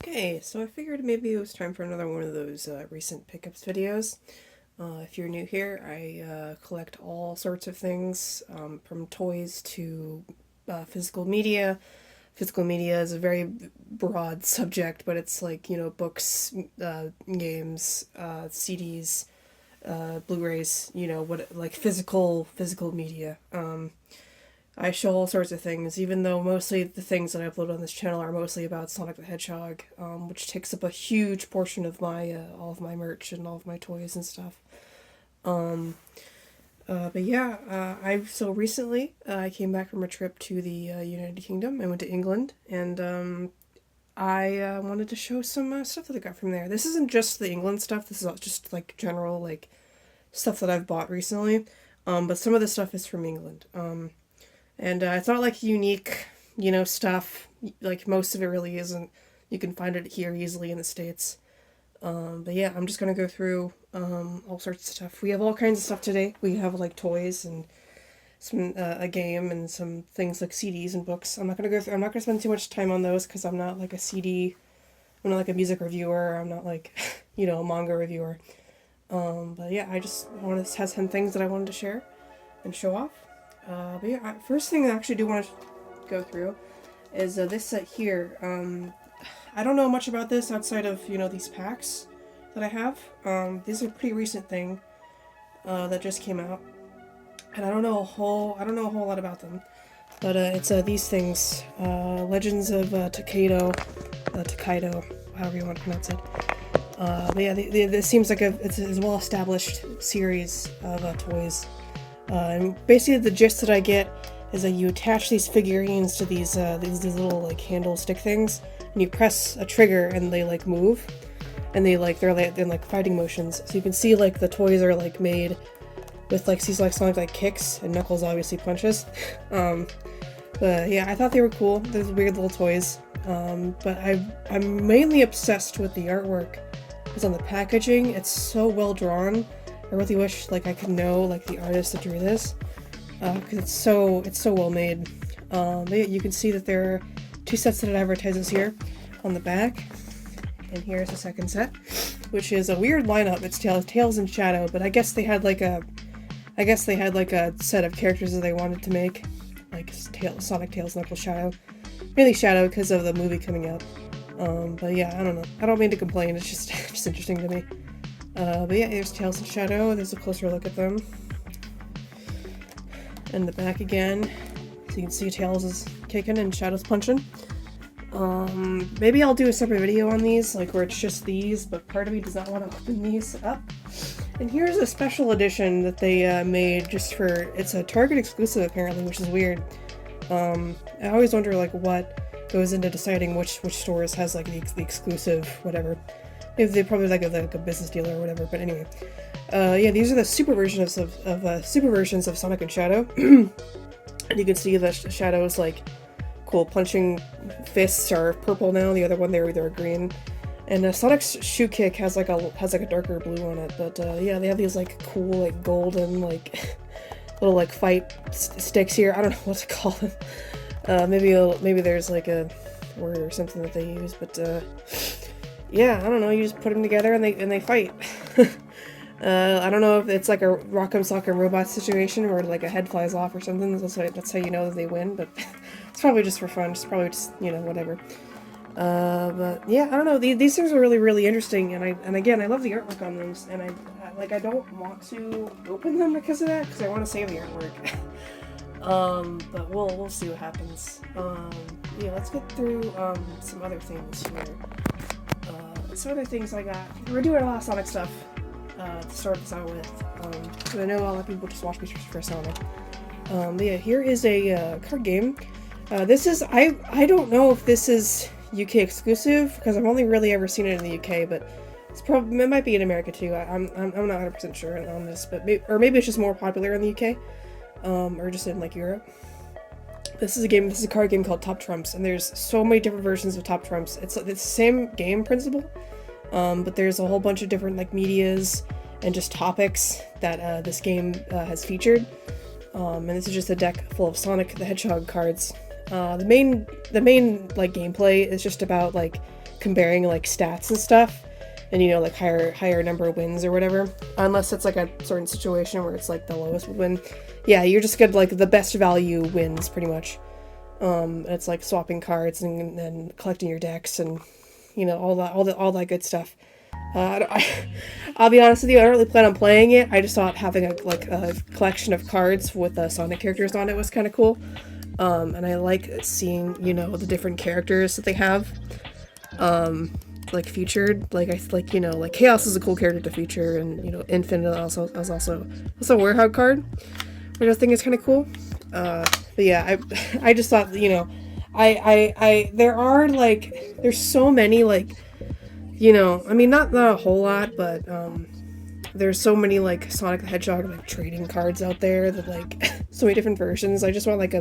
Okay, so I figured maybe it was time for another one of those recent pickups videos. If you're new here, I collect all sorts of things, from toys to physical media. Physical media is a very broad subject, but it's like, books, games, CDs, Blu-rays, what like physical media. I show all sorts of things, even though mostly the things that I upload on this channel are mostly about Sonic the Hedgehog, which takes up a huge portion of my all of my merch and all of my toys and stuff. Um, but yeah, I so recently I came back from a trip to the United Kingdom. I went to England, and I wanted to show some stuff that I got from there. This isn't just the England stuff. This is just like general like stuff that I've bought recently. But some of the stuff is from England. And it's not like unique, stuff. Like most of it really isn't. You can find it here easily in the States. But yeah, I'm just gonna go through all sorts of stuff. We have all kinds of stuff today. We have like toys and some a game and some things like CDs and books. I'm not gonna go through. I'm not gonna spend too much time on those because I'm not like a CD. I'm not like a music reviewer. I'm not like a manga reviewer. But yeah, I just wanted to have some things that I wanted to share and show off. But yeah, first thing I actually do want to go through is this set here. I don't know much about this outside of these packs that I have. These are a pretty recent thing that just came out, and I don't know a whole lot about them. But it's these things, Legends of Tokaido, however you want to pronounce it. But yeah, this seems like it's a well-established series of toys. And basically the gist that I get is that you attach these figurines to these little like handle stick things, and you press a trigger and they like move, and they're like fighting motions. So you can see like the toys are like made with like these like Sonic like kicks, and Knuckles obviously punches. But yeah, I thought they were cool. They're weird little toys. But I'm mainly obsessed with the artwork. It's on the packaging. It's so well drawn. I really wish like I could know like the artist that drew this, because it's so well made. But yeah, you can see that there are two sets that it advertises here on the back, and here's the second set, which is a weird lineup. It's Tails and Shadow, but I guess they had like a set of characters that they wanted to make, like Sonic, Tails, Knuckles, Shadow. Mainly Shadow because of the movie coming out. But yeah, I don't know. I don't mean to complain. It's just just interesting to me. But yeah, there's Tails and Shadow. There's a closer look at them. And the back again. So you can see Tails is kicking and Shadow's punching. Maybe I'll do a separate video on these, like where it's just these, but part of me does not want to open these up. And here's a special edition that they made just for, it's a Target exclusive apparently, which is weird. I always wonder like what goes into deciding which stores has like the exclusive whatever. They probably like a business deal or whatever, but anyway. Yeah, these are the super versions of Sonic and Shadow. And you can see the Shadow's like cool punching fists are purple now. The other one they're green. And Sonic's shoe kick has like a darker blue on it. But yeah, they have these like cool like golden like little like fight sticks here. I don't know what to call them. Maybe there's like a word or something that they use, but yeah, I don't know. You just put them together and they fight. I don't know if it's like a Rock'em Sock'em Robot situation where like a head flies off or something. That's how you know that they win. But it's probably just for fun. It's probably just whatever. But yeah, I don't know. These things are really interesting, and again, I love the artwork on them, and I don't want to open them because of that, because I want to save the artwork. But we'll see what happens. Yeah, let's get through some other things here. Some other things I got. We're doing a lot of Sonic stuff to start this out with. So I know a lot of people just watch me for Sonic. But yeah, here is a card game. This is I don't know if this is UK exclusive because I've only really ever seen it in the UK, but it might be in America too. I'm not 100% sure on this, but maybe it's just more popular in the UK, or just in like Europe. This is a card game called Top Trumps, and there's so many different versions of Top Trumps. It's the same game principle, but there's a whole bunch of different like medias and just topics that this game has featured. And this is just a deck full of Sonic the Hedgehog cards. The main like gameplay is just about like comparing like stats and stuff, and you know, like higher number of wins or whatever, unless it's like a certain situation where it's like the lowest would win. Yeah, you're just good, like the best value wins pretty much. It's like swapping cards and collecting your decks and, you know, all that good stuff. I'll be honest with you, I don't really plan on playing it. I just thought having a collection of cards with Sonic characters on it was kind of cool. And I like seeing, you know, the different characters that they have, like featured. Like you know, like Chaos is a cool character to feature, and you know, Infinite also a Warhog card, which I think is kind of cool. But yeah, I just thought, you know, there's so many, like, you know, I mean, not a whole lot, but there's so many like Sonic the Hedgehog like trading cards out there that like so many different versions. I just want like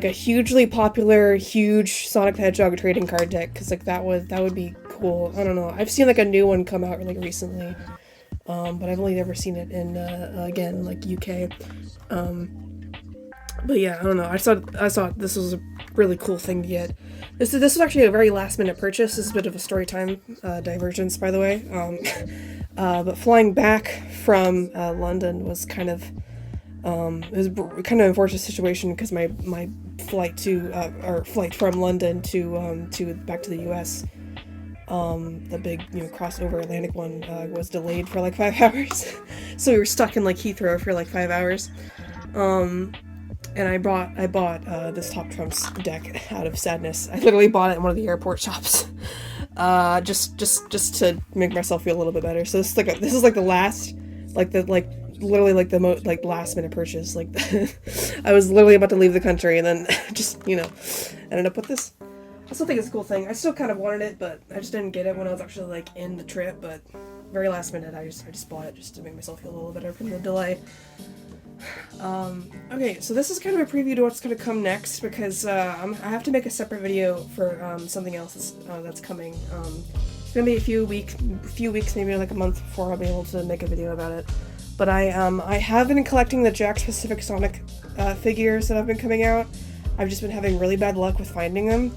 a hugely popular, huge Sonic the Hedgehog trading card deck, because like that would be cool. I don't know. I've seen like a new one come out like recently, but I've only ever seen it in again like UK. But yeah, I don't know. I thought this was a really cool thing to get. This was actually a very last minute purchase. This is a bit of a story time divergence, by the way. But flying back from London was kind of it was kind of an unfortunate situation, because my flight from London to back to the US, the big, you know, crossover Atlantic one, was delayed for like 5 hours. So we were stuck in like Heathrow for like 5 hours. And I bought this Top Trumps deck out of sadness. I literally bought it in one of the airport shops, just to make myself feel a little bit better. So this is like the last, literally like the last minute purchase. Like I was literally about to leave the country, and then just, you know, ended up with this. I still think it's a cool thing. I still kind of wanted it, but I just didn't get it when I was actually like in the trip. But very last minute, I just bought it just to make myself feel a little better from the delay. Okay, so this is kind of a preview to what's going to come next, because I have to make a separate video for something else that's coming. It's going to be a few weeks, maybe like a month before I'll be able to make a video about it. But I have been collecting the Jack-specific Sonic figures that have been coming out. I've just been having really bad luck with finding them.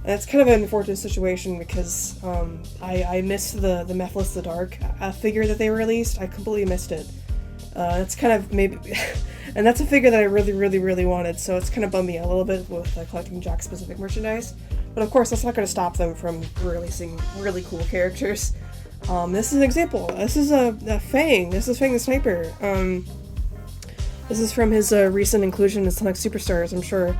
And it's kind of an unfortunate situation, because I missed the Mephiles the Dark figure that they released. I completely missed it. It's kind of maybe, and that's a figure that I really wanted, so it's kind of bummed me out a little bit with collecting Jack-specific merchandise. But of course, that's not going to stop them from releasing really cool characters. This is an example. This is a Fang. This is Fang the Sniper. This is from his recent inclusion in Sonic Superstars, I'm sure.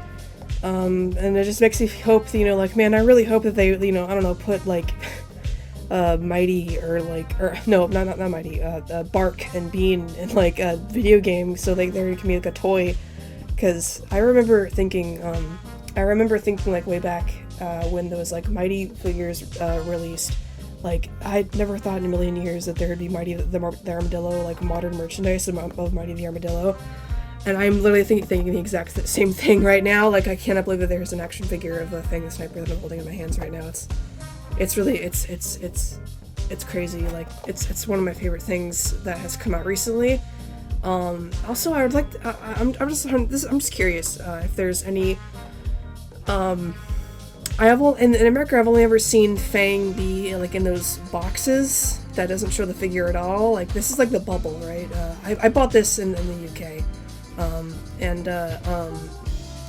And it just makes me hope, you know, like, man, I really hope that they, you know, I don't know, put like Mighty not Mighty, Bark and Bean in like a video game, so there can be like a toy. Because I remember thinking like way back when those like Mighty figures released, like I'd never thought in a million years that there would be Mighty the Armadillo, like modern merchandise of Mighty the Armadillo. And I'm literally thinking the exact same thing right now. Like, I cannot believe that there's an action figure of a Fang the Sniper that I'm holding in my hands right now. It's really crazy. Like, it's one of my favorite things that has come out recently. Also, I would like to, I'm just curious if there's any. In America, I've only ever seen Fang be like in those boxes that doesn't show the figure at all. Like, this is like the bubble, right? I bought this in the UK.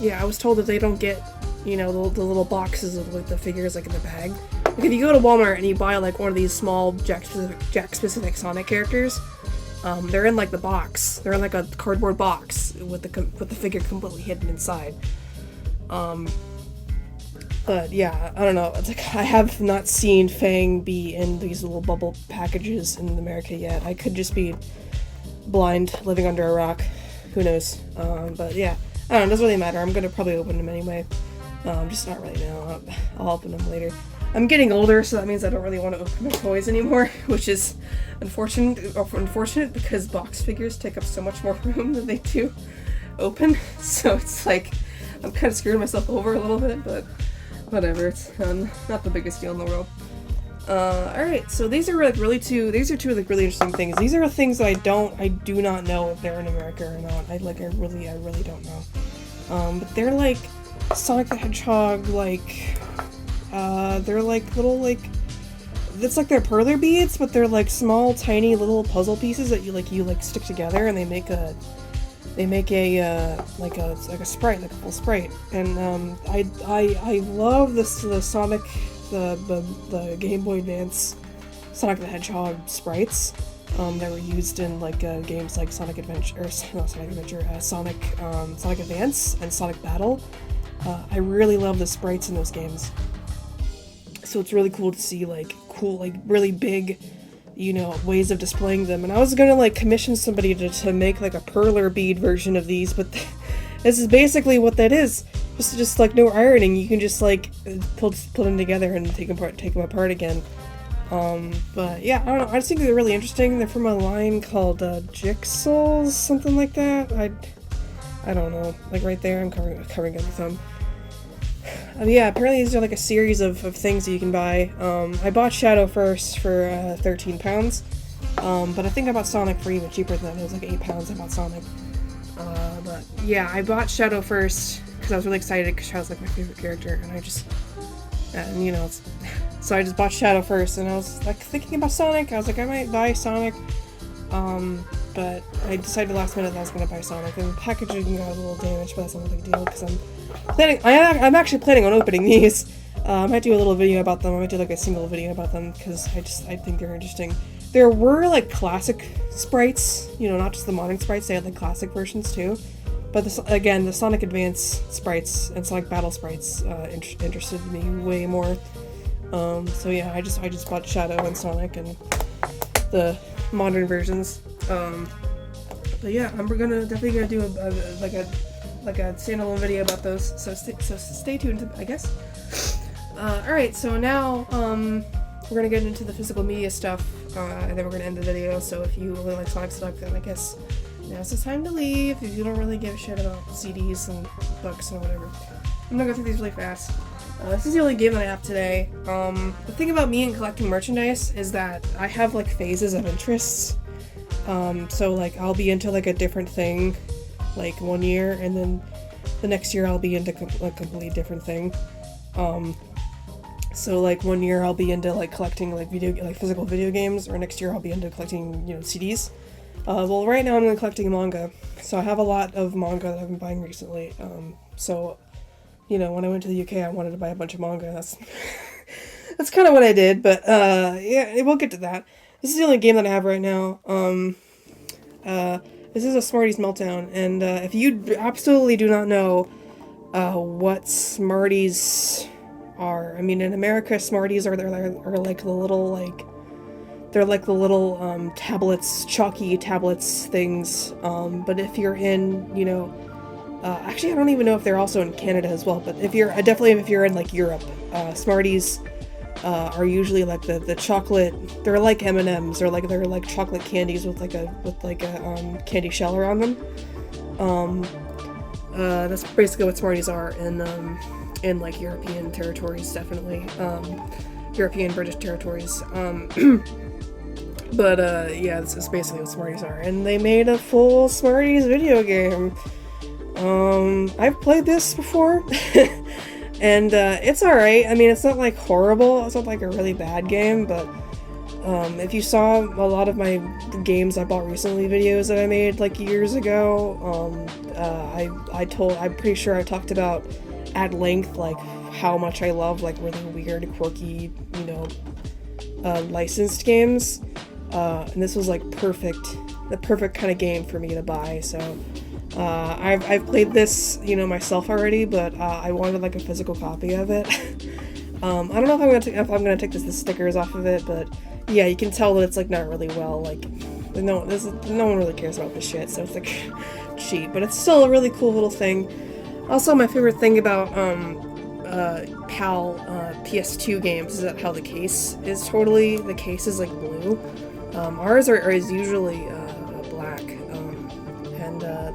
Yeah, I was told that they don't get, you know, the little boxes of like the figures like in the bag. Like, if you go to Walmart and you buy like one of these small Jack-specific Sonic characters, they're in like the box. They're in like a cardboard box with the figure completely hidden inside. But yeah, I don't know. It's like, I have not seen Fang be in these little bubble packages in America yet. I could just be blind, living under a rock. Who knows? But yeah, I don't know, it doesn't really matter. I'm gonna probably open them anyway. Just not right now. I'll open them later. I'm getting older, so that means I don't really want to open my toys anymore, which is unfortunate because box figures take up so much more room than they do open. So it's like, I'm kind of screwing myself over a little bit, but whatever. It's not the biggest deal in the world. Alright, so these are like these are two like really interesting things. These are things that I do not know if they're in America or not. I really don't know. But they're like Sonic the Hedgehog, like, They're like little like, it's like they're perler beads, but they're like small, tiny little puzzle pieces that you stick together, and they make a like a sprite, like a full sprite. And I love the Sonic, the Game Boy Advance Sonic the Hedgehog sprites that were used in like games like Sonic Adventure, or not Sonic Adventure, Sonic Advance and Sonic Battle. I really love the sprites in those games. So it's really cool to see like cool, like really big, you know, ways of displaying them. And I was gonna like commission somebody to make like a perler bead version of these, but this is basically what that is. Just like no ironing. You can just like put them together and take them apart again. But yeah, I don't know. I just think they're really interesting. They're from a line called Jigsaws, something like that. I don't know. Like right there, I'm covering up my thumb. Yeah, apparently these are like a series of things that you can buy. I bought Shadow first for £13, but I think I bought Sonic for even cheaper than that. It was like £8 I bought Sonic. But yeah, I bought Shadow first because I was really excited because Shadow's like my favorite character, and you know, so I just bought Shadow first, and I was like thinking about Sonic. I was like, I might buy Sonic, but I decided last minute that I was going to buy Sonic, and the packaging got a little damaged, but that's not a big deal because I'm actually planning on opening these. I might do a little video about them. I might do like a single video about them because I think they're interesting. There were like classic sprites, you know, not just the modern sprites. They had like classic versions too. But again, the Sonic Advance sprites and Sonic Battle sprites interested me way more. So yeah, I just bought Shadow and Sonic and the modern versions. But yeah, I'm definitely gonna do a standalone video about those. So stay tuned, I guess. All right, so now we're gonna get into the physical media stuff, and then we're gonna end the video. So if you really like Sonic stuff, then I guess now's the time to leave. If you don't really give a shit about CDs and books and whatever, I'm gonna go through these really fast. This is the only game that I have today. The thing about me and collecting merchandise is that I have like phases of interests. So like I'll be into like a different thing like one year, and then the next year I'll be into a completely different thing. So like one year I'll be into like collecting like physical video games, or next year I'll be into collecting, you know, CDs. Well, right now I'm collecting manga, so I have a lot of manga that I've been buying recently. So, you know, when I went to the UK, I wanted to buy a bunch of manga. That's kind of what I did, but yeah, we'll get to that. This is the only game that I have right now. This is a Smarties Meltdown, and if you absolutely do not know what Smarties are, I mean, in America, Smarties are like the little they're like the little tablets, chalky tablets things. But if you're in, you know, actually I don't even know if they're also in Canada as well. But if you're in like Europe, Smarties are usually like the chocolate. They're like M&Ms, they're like chocolate candies with like a candy shell around them. That's basically what Smarties are in like European territories, definitely. European British territories. But yeah, this is basically what Smarties are. And they made a full Smarties video game. I've played this before. And it's alright. I mean, it's not like horrible. It's not like a really bad game, but if you saw a lot of my games I bought recently videos that I made like years ago, I'm pretty sure I talked about at length like how much I love like really weird, quirky, you know, licensed games. And this was like the perfect kind of game for me to buy. So I've played this, you know, myself already, but I wanted like a physical copy of it. I don't know if I'm gonna take the stickers off of it, but yeah, you can tell that it's like not really well, like no one really cares about this shit, so it's like cheap, but it's still a really cool little thing. Also, my favorite thing about PAL PS2 games is that how the case is like blue. Ours is usually black.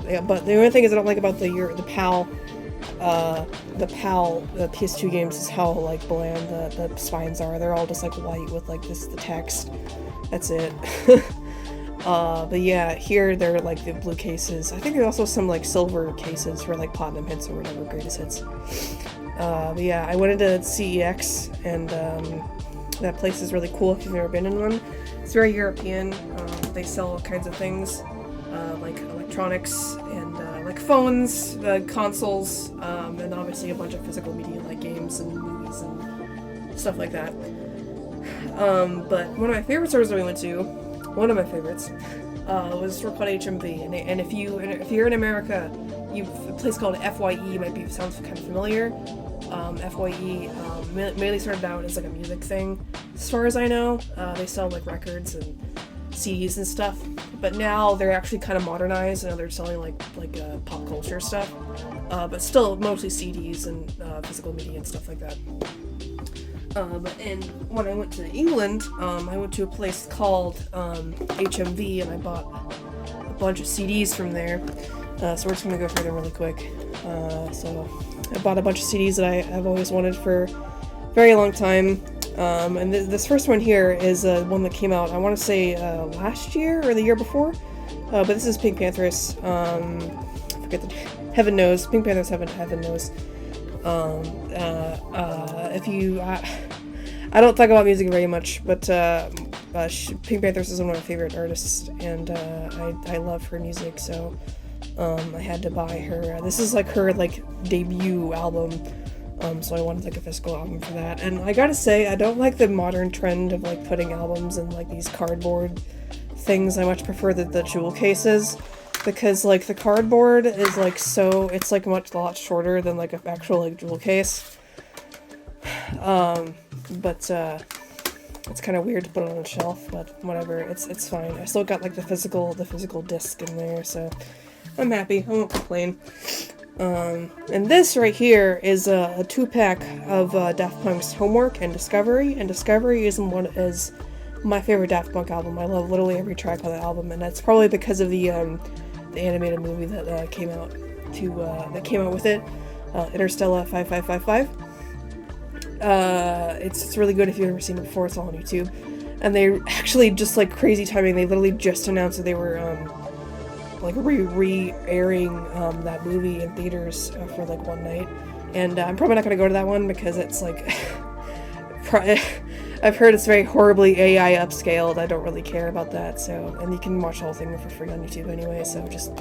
Yeah, but the only thing I don't like about the PAL PS2 games is how like bland the spines are. They're all just like white with like the text. That's it. But yeah, here they're like the blue cases. I think there's also some like silver cases for like platinum hits or whatever, greatest hits. But yeah, I went into CEX, and that place is really cool if you've never been in one. It's very European. They sell all kinds of things, like electronics and like phones, consoles, and obviously a bunch of physical media like games and movies and stuff like that. But one of my favorite stores that we went to, one of my favorites, was a store called HMV. And if you're in America, a place called FYE sounds kind of familiar. FYE mainly started out as like a music thing. As far as I know, they sell like records and CDs and stuff. But now they're actually kind of modernized, and they're selling like pop culture stuff. But still mostly CDs and physical media and stuff like that. And when I went to England, I went to a place called HMV, and I bought a bunch of CDs from there. So we're just gonna go through them really quick. So I bought a bunch of CDs that I've always wanted for a very long time. And this first one here is one that came out, I want to say last year or the year before. But this is Pink Panthers. Forget the Heaven Knows. Pink Panthers Heaven Knows. If you, I don't talk about music very much, but Pink Panthers is one of my favorite artists, and I love her music, so I had to buy her. This is like her debut album, so I wanted like a physical album for that. And I gotta say, I don't like the modern trend of like putting albums in like these cardboard things. I much prefer the jewel cases, because like the cardboard is like it's like a lot shorter than like an actual like jewel case. But it's kind of weird to put it on a shelf, but whatever, it's fine. I still got like the physical disc in there, so I'm happy. I won't complain. And this right here is a 2-pack of Daft Punk's Homework and Discovery, and Discovery is my favorite Daft Punk album. I love literally every track on the album, and that's probably because of the animated movie that came out with it, Interstellar 5555. It's really good if you've never seen it before. It's all on YouTube, and they actually, just like crazy timing, they literally just announced that they were like re-airing that movie in theaters for like one night, and I'm probably not gonna go to that one because it's like I've heard it's very horribly AI upscaled. I don't really care about that, so, and you can watch the whole thing for free on YouTube anyway, so just,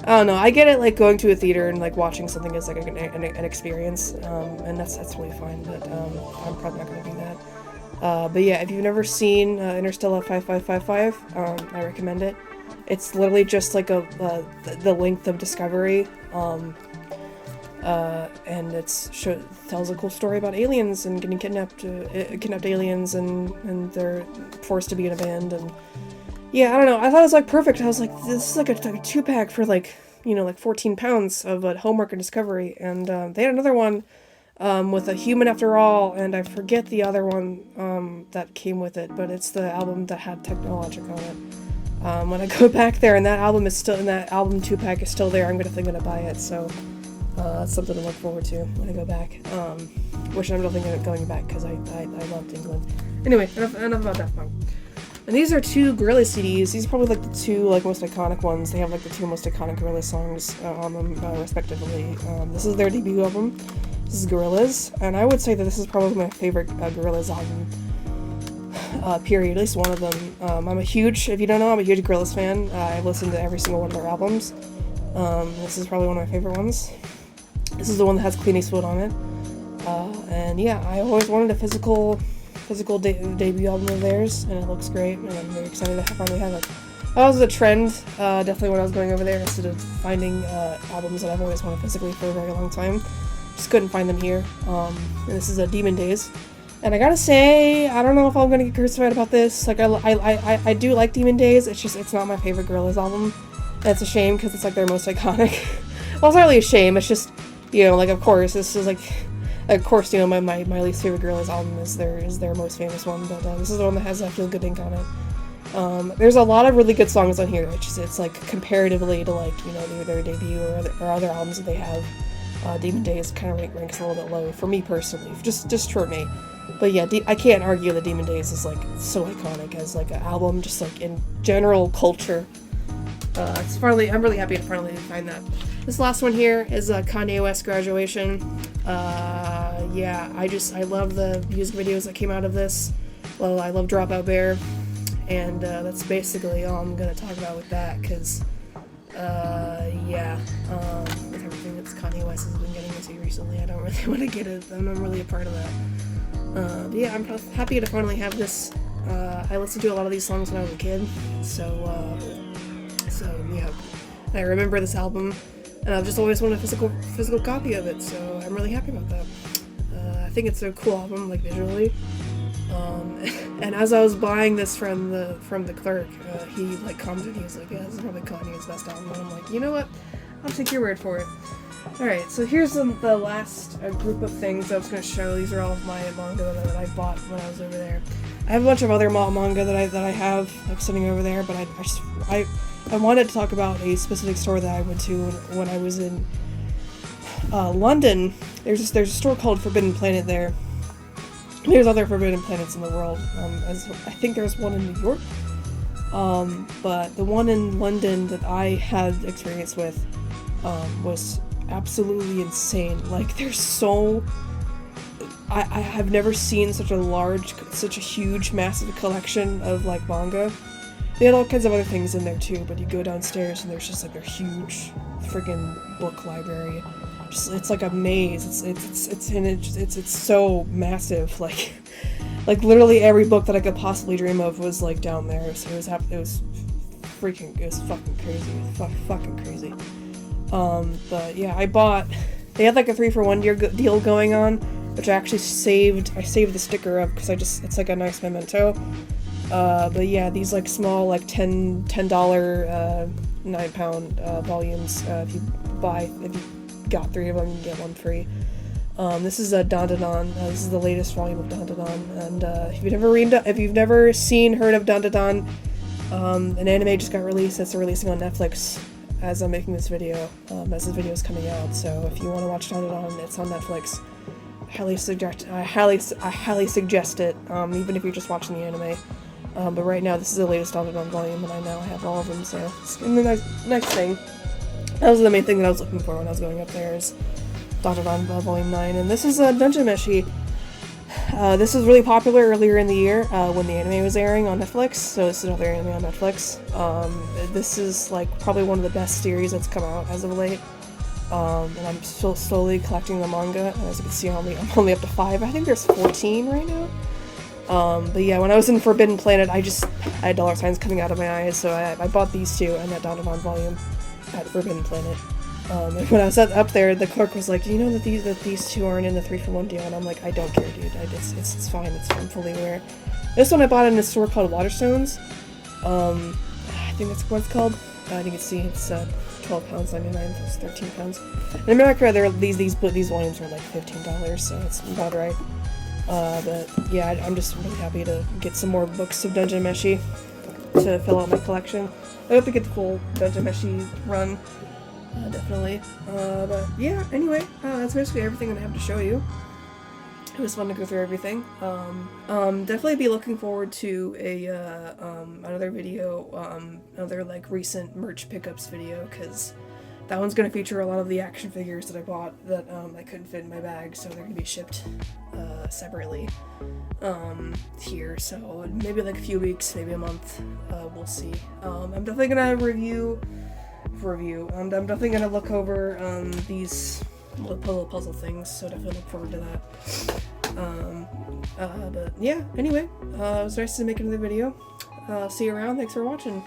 I don't know, I get it, like going to a theater and like watching something is like an experience, and that's really fine, but I'm probably not gonna do that. But yeah, if you've never seen Interstellar 5555, I recommend it. It's literally just like the length of Discovery, and tells a cool story about aliens and getting kidnapped aliens, and they're forced to be in a band, and yeah, I don't know, I thought it was like perfect. I was like, this is like a 2-pack for like, like 14 pounds of Homework and Discovery, and they had another one with A Human After All, and I forget the other one that came with it, but it's the album that had Technologic on it. When I go back there and that album 2-pack is still there, I'm gonna buy it, so that's something to look forward to when I go back. Which I'm definitely going back because I loved England. Anyway, enough about Daft Punk. And these are 2 Gorillaz CDs. These are probably like the 2 like most iconic ones. They have like the 2 most iconic Gorillaz songs on them, respectively. This is their debut album. This is Gorillaz, and I would say that this is probably my favorite Gorillaz album. Period, at least one of them. If you don't know, I'm a huge Gorillaz fan. I've listened to every single one of their albums. This is probably one of my favorite ones. This is the one that has Clint Eastwood on it. And yeah, I always wanted a physical debut album of theirs, and it looks great, and I'm very excited to finally have it. That was a trend, definitely when I was going over there, instead of finding albums that I've always wanted physically for a very long time. Just couldn't find them here. And this is a Demon Days. And I gotta say, I don't know if I'm gonna get crucified about this. Like, I do like Demon Days. It's not my favorite Gorillaz album. And it's a shame, because it's like their most iconic. Well, it's not really a shame. It's just, like, of course, this is like, my least favorite Gorillaz album is their most famous one. But this is the one that has Feel Good Ink on it. There's a lot of really good songs on here. It's like comparatively to like, their debut or other albums that they have. Demon Days kind of ranks a little bit low for me personally, just for me. But yeah, I can't argue that Demon Days is like so iconic as like an album, just like in general culture. I'm really happy to finally find that. This last one here is Kanye West graduation. Yeah, I love the music videos that came out of this. Well, I love Dropout Bear, and that's basically all I'm gonna talk about with that, because yeah, with everything that Kanye West has been getting into recently, I don't really want to get it. I'm not really a part of that. But yeah, I'm happy to finally have this. I listened to a lot of these songs when I was a kid, so yeah, I remember this album, and I've just always wanted a physical copy of it, so I'm really happy about that. I think it's a cool album, like visually. And as I was buying this from the clerk, he like commented, he was like, "Yeah, this is probably Kanye's best album." And I'm like, you know what? I'll take your word for it. Alright, so here's the last group of things I was going to show. These are all of my manga that I bought when I was over there. I have a bunch of other manga that I have like sitting over there, but I wanted to talk about a specific store that I went to when I was in London. There's a store called Forbidden Planet there. There's other Forbidden Planets in the world. As I think there's one in New York. But the one in London that I had experience with was absolutely insane. Like, there's so... I have never seen such a huge, massive collection of, like, manga. They had all kinds of other things in there, too, but you go downstairs and there's just, like, a huge friggin' book library. It's like a maze. It's so massive. Like literally every book that I could possibly dream of was, like, down there. So it was fucking crazy. Fucking crazy. But yeah, they had like a 3-for-1 deal going on, which I actually saved the sticker of, because it's like a nice memento. But yeah, these like small, like $10 9-pound volumes, if you got 3 of them, you get 1 free. This is a Dandadan. This is the latest volume of Dandadan, and if you've never heard of Dandadan, an anime just got released. It's releasing on Netflix as I'm making this video, as this video is coming out. So if you want to watch Dandadan, it's on Netflix. I highly suggest it, even if you're just watching the anime. But right now, this is the latest Dandadan volume, and I now have all of them, so it's a nice thing. That was the main thing that I was looking for when I was going up there, is Dandadan Volume 9. And this is Dungeon Meshi. This was really popular earlier in the year when the anime was airing on Netflix, so this is another anime on Netflix. This is like probably one of the best series that's come out as of late. And I'm still slowly collecting the manga, and as you can see, I'm only up to 5. I think there's 14 right now. But yeah, when I was in Forbidden Planet, I had dollar signs coming out of my eyes, so I bought these 2 and that Dandadan volume at Forbidden Planet. And when I was up there, the clerk was like, "Do you know that these 2 aren't in the 3-for-1 deal?" And I'm like, "I don't care, dude. It's fine. I'm fully aware." This one I bought in a store called Waterstones. I think that's what it's called. I think it's £12.99. That's £13. In America, these volumes are like $15, so it's about right. But yeah, I'm just really happy to get some more books of Dungeon Meshi to fill out my collection. I hope to get the full Dungeon Meshi run. Definitely. But yeah, anyway, that's basically everything I have to show you. It was fun to go through everything. Definitely be looking forward to another video, another like recent merch pickups video, because that one's going to feature a lot of the action figures that I bought that I couldn't fit in my bag, so they're going to be shipped separately here. So maybe like a few weeks, maybe a month, we'll see. I'm definitely going to review. I'm definitely going to look over these little puzzle things, so definitely look forward to that. But yeah, anyway, it was nice to make another video. See you around. Thanks for watching.